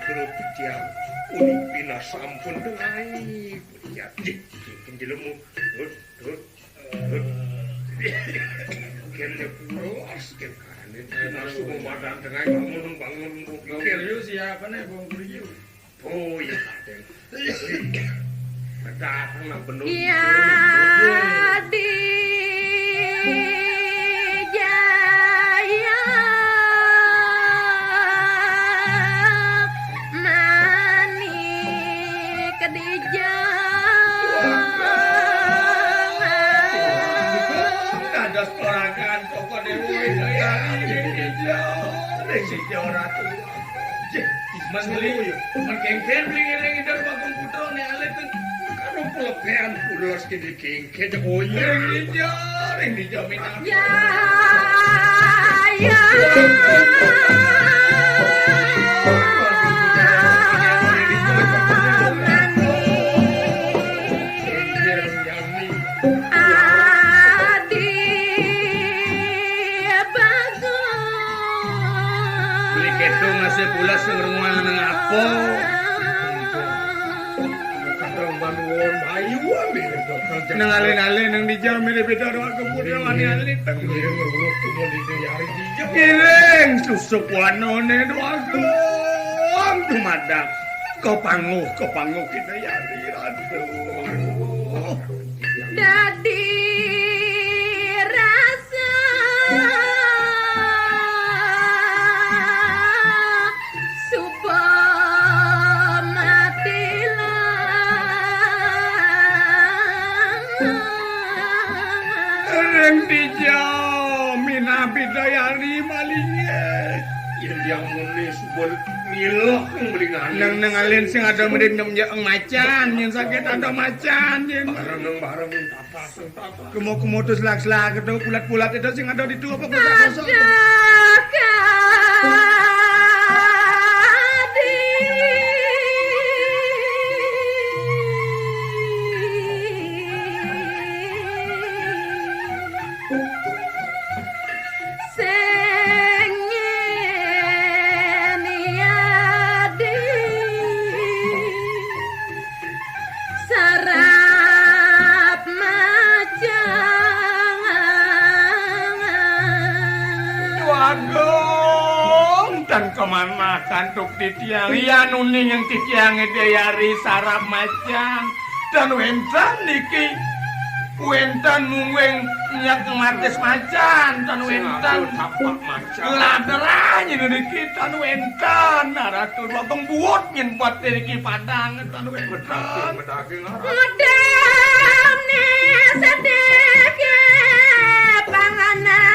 perut tiang unik pina sampun dengai ya penjelemu kene puas ken kane nasu badan dengai bangun Bongkriu siapa nih Bongkriu? Oh ya kaden datang nang bener ya di Mas beli, mengkengken beli dari bagong putra nih alit karo pelepean pulos kene kengke oh iya ring dijamin apa? Ya. Pulas ngerungan nang apa? Kadang bantuan bayu ambil Nang alin-alin nang dijamin beda doa kemudian alin-alin tang ngiring ngurus tuh di hari dijam Giring susuk wanone doa dumadak kau panguh kita ya ratu. Dadi rasa Bidayari malingnya yang muni subul milah belingan nang alin sing ada mending nyem macan yang sakit ada macan yang bareng kemo terus lag-lag itu pulat-pulat itu sing ada di dua apa kosong kemana kantuk titiang ya nuning yang titiang edayari sarap macan dan wentan niki wentan nungweng nyak matis macan dan wentan tapak macan laderanya niki dan wentan naratu lotong buut nyen buat niki padang dan wentan medaging modane sedeke panganan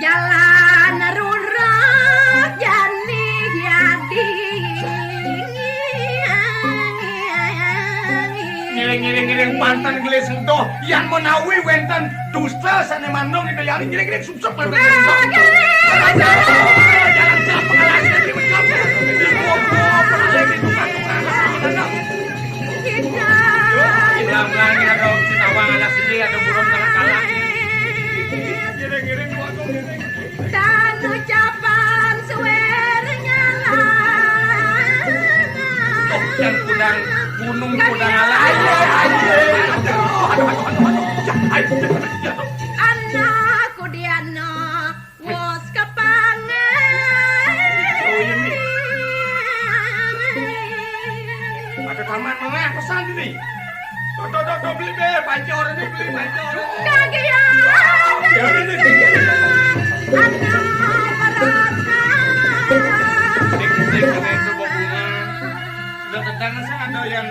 jalan rurut jani jadi ngiring pantan gelis entoh yang menawi wentan dusta sana mandong itu yang ngiring susuk jalan dan ucapan suwernya dan kudang gunung kudang alaya anakku diana wos kepangan ada taman mana pesan ini Dodo beli be pancor ini beli pancor kagian anak merata dek itu bunga udah tendangan saya ada yang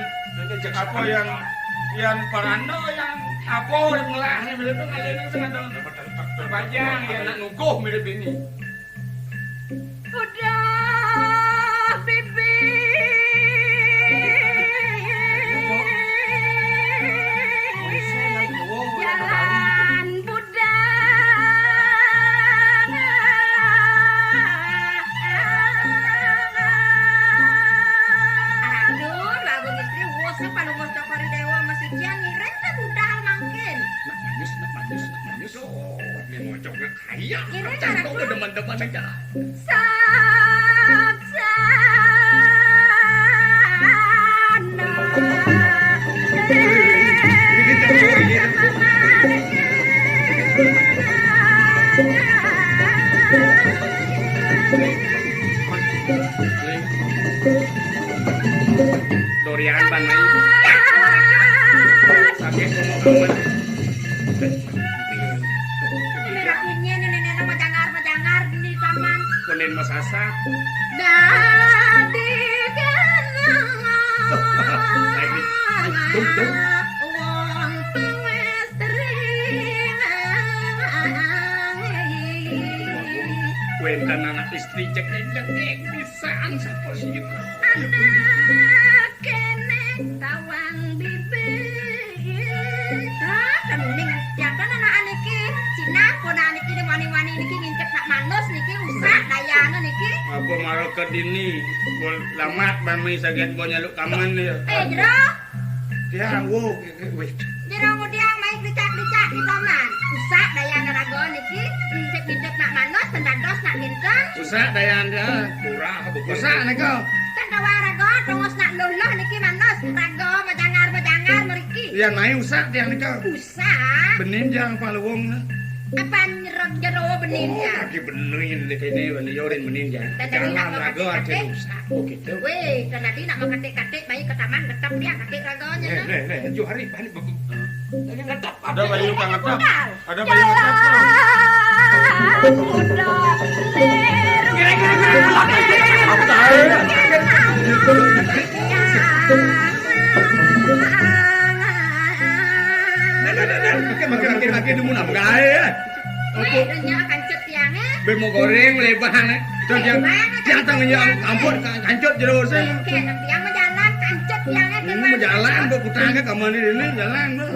apa yang parano yang apa yang ngelah mirip itu ngalihin itu ada terbajang yang nak nukuh mirip ini udah pipi jalan budang aduh lagu istri wosnya pada wos cokori dewa masih jian ngirek teh budal mangkin manis ini mau cok iya. Ini Cantik cara demen-demen aja. Dorian banai. Sakit ngomong Rakunya nenek majangar di taman. kunin masasa. Dadi wong tuwes tering Kuentan anak istri cek bisaan sapa sih gitu. anak kene tawang bibit kan ning yang kan anak niki Cina ponak niki wani-wani niki ngincep nak manus niki usah dayana niki Apa malah ke dini bol lamat bami saget bo nyaluk kaman ya. jero Ya wo weh. jero mudiang main dicak-dicak di taman usah dayana rago niki ngincep nak manus pendados nak nginten Usah dayan dia. Kurang usah neko. kan dawa rago tongos nak luluh niki manus rago majangar mriki Ya mai usah dia neko. usah Benin jang paluwung. apa nyerot jero benin ya Lagi benerin deh kene bener yorin benin jang. Jangan rago aja usah. Oh gitu. weh dan nanti nak mengkatik-katik bayi ke taman ketep dia katik ragonya nah. Jo hari balik. Ini ngetap. Ada bayi lupa ngetap. Budal. Ada bayi ngetap. Budal, ler. Gini belakang. Aku tahu. Makin dulu nak gae. Weh, dunya kancut tiangnya. Bemo goreng lebang. Terus yang tangnya ampun kancut jero sing. Oke, nanti yang menjalan kancut tiangnya Mau jalan bu putangnya ke mana ini jalan bu.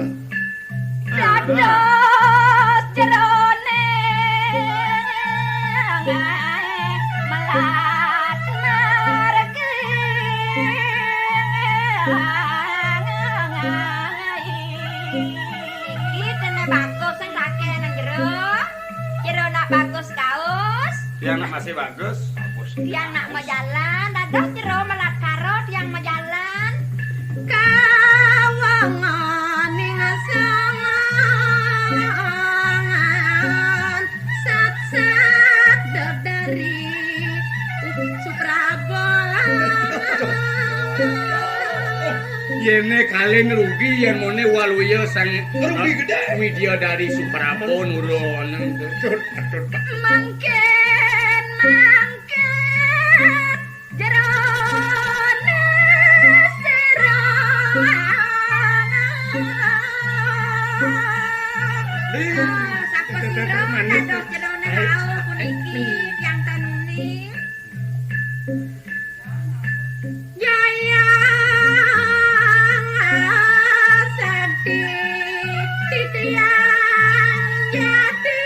Dados jerone melat margi iki kene bagus sing rake nang jero nak bagus kaos Dia anak masih bagus. yang nak mau jalan dados jero melat karot yang mau jalan kawangan ning asangan sat-sat dari Suprabola Yene kalian rugi yang mone waluya sang rugi gede. Widya dari Suprapon urun. mangken jerone Sapa sira dados jerone rauh puniki yang tanuni Jaya Sati Titiang Jati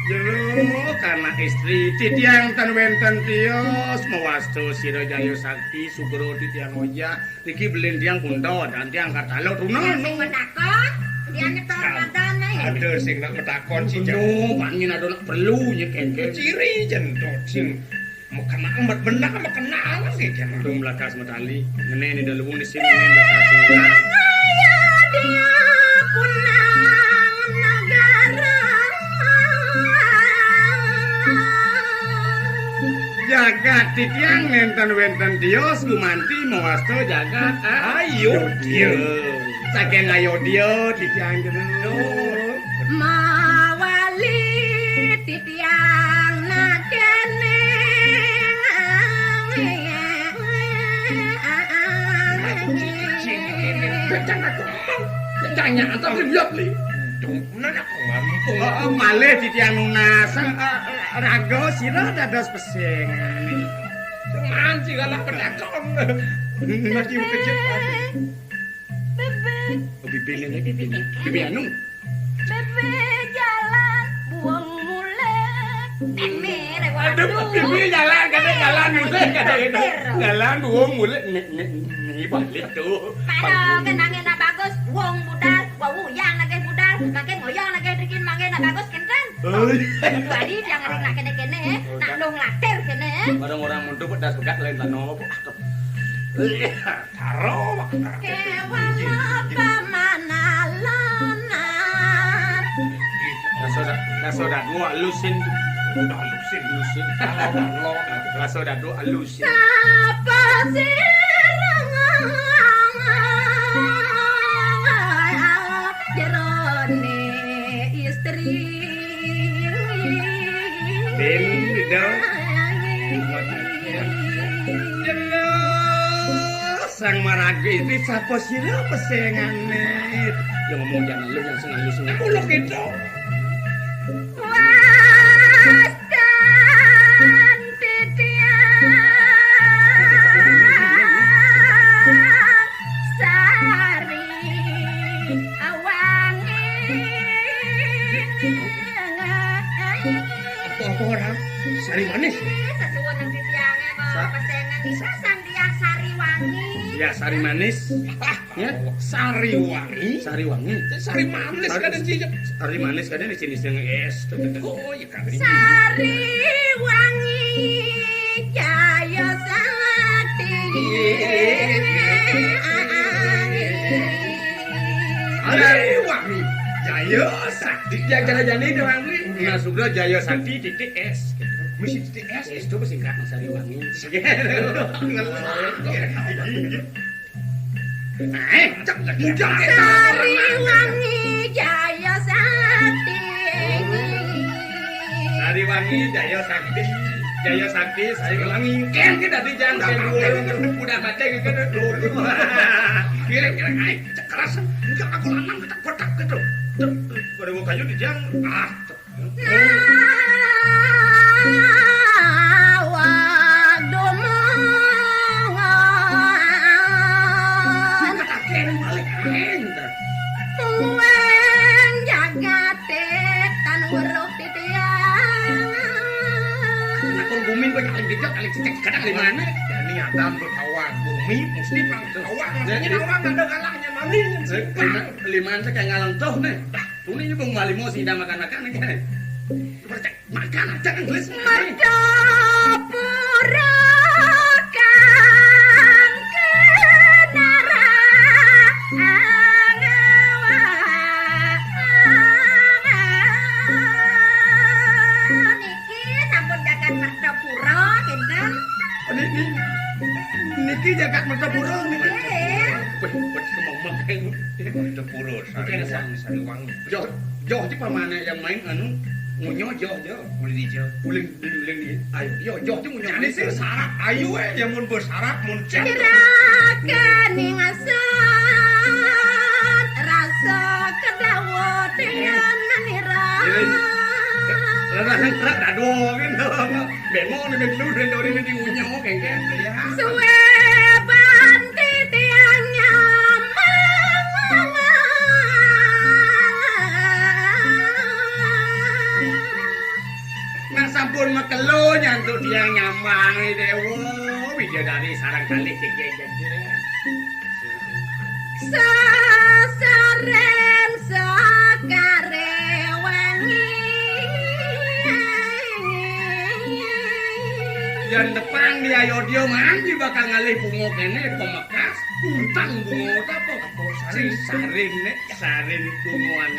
Jero karena istri titiang tan wenten tios mawasto sira Jaya Sakti Sugro titiang oja niki belin tiang kundo dan tiang katalo tunan. Sing medakon dia nyetor badan nih Ada sing nak metakon si Jano pangin ada nak perlu nyeken ciri jendot sing mau kena amat benak mau kena awas sih kan tung lakas metali ngene ni dalam di sini ngene lakas Ayo dia punang negara jagat titiang nenten wenten tios gumanti mawasto jagat ayo dia saking ayo dia titiang jero mawali titiang nakene Tanya atau lihat li. Dongkunan aku mampu. Malih titiang nunas rago sira dados pesing. Cuman sih galak pedakon. Nanti kecil. Bebe Bibine lagi bibine. Bibi anu. Bebe jalan buang mulai Bebe Aduh, bibi jalan mulai jalan buang mulai nih balik tuh. Padahal kenangin bagus wong budal wawuyang nagih budal kakek ngoyong nagih dikin mangke nak bagus kenten jadi dia ngering nak kene-kene nak long latir kene bareng orang mundur pedas begat lain tano karo kewan pamana lonar nasoda dua lusin nasoda dua lusin apa sirang jerone istri den dong sang maragi ini sapa sira pesengane yang ngomong jangan lu yang senang lu kulo gitu wastan titian sari awangi apa orang sari manis sesuwun nang titiange pesengan disasang dia sari wangi ya sari manis ya sari wangi sari manis kan sari manis kan di sini sing es oh ya kan sari wangi jaya sakti sari wangi jaya sakti yang jana-jani doang nih sugra jaya sakti titik es mesti titik es itu singkat sari wangi sari wangi jaya sakti sari wangi jaya sakti sari wangi kan kita di jangan udah baca gitu dulu kira-kira keras enggak aku lanang kita kotak gitu pada mau kayu di jang kadang di mana? Ini Adam berkawan, bumi mesti berkawan. Jadi orang ada galaknya mami. Liman saya kayak ngalang toh nih. Ini juga balik mau sih makan-makan nih. Makan aja kan gelis. Madapurakan kenara Niki jagat Mertapura nih. Nggih. Mertapura sari wangi. Joh itu pamane yang main anu ngunyo joh mulai dijo. Uling di. Ayo joh itu ngunyo. Ini sih syarat. Ayo yang mun bersyarat mun cek. Gerakan ngasar rasa kedawo dengan manira. Larang kerak dado gitu. Bemo nih lu dan dari ini ngunyo kengken ya. Suwe banti tiangnya nah sampun makelo nyantuk tiang nyamang dewo widadari sarang kali kegejen sasaren sakare wangi yang depan dia yodio mandi bakal ngalih bungo kene pemekas puntang bungo apa sing sarin nek sarin bungoan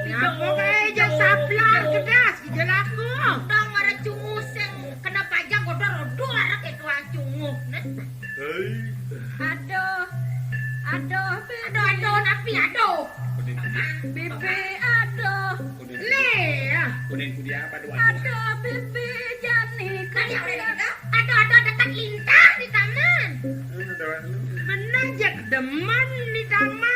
Ngapa kae jak saplar kedas ki aku. Dong ada cungu sing kena pajang godor-godor arek itu cungu. Aduh, napi aduh. Bibi aduh. Le. Kuning ku dia apa doa? Aduh, bibi jani. Aduh, dekat lintah di taman. Bener jak deman di taman.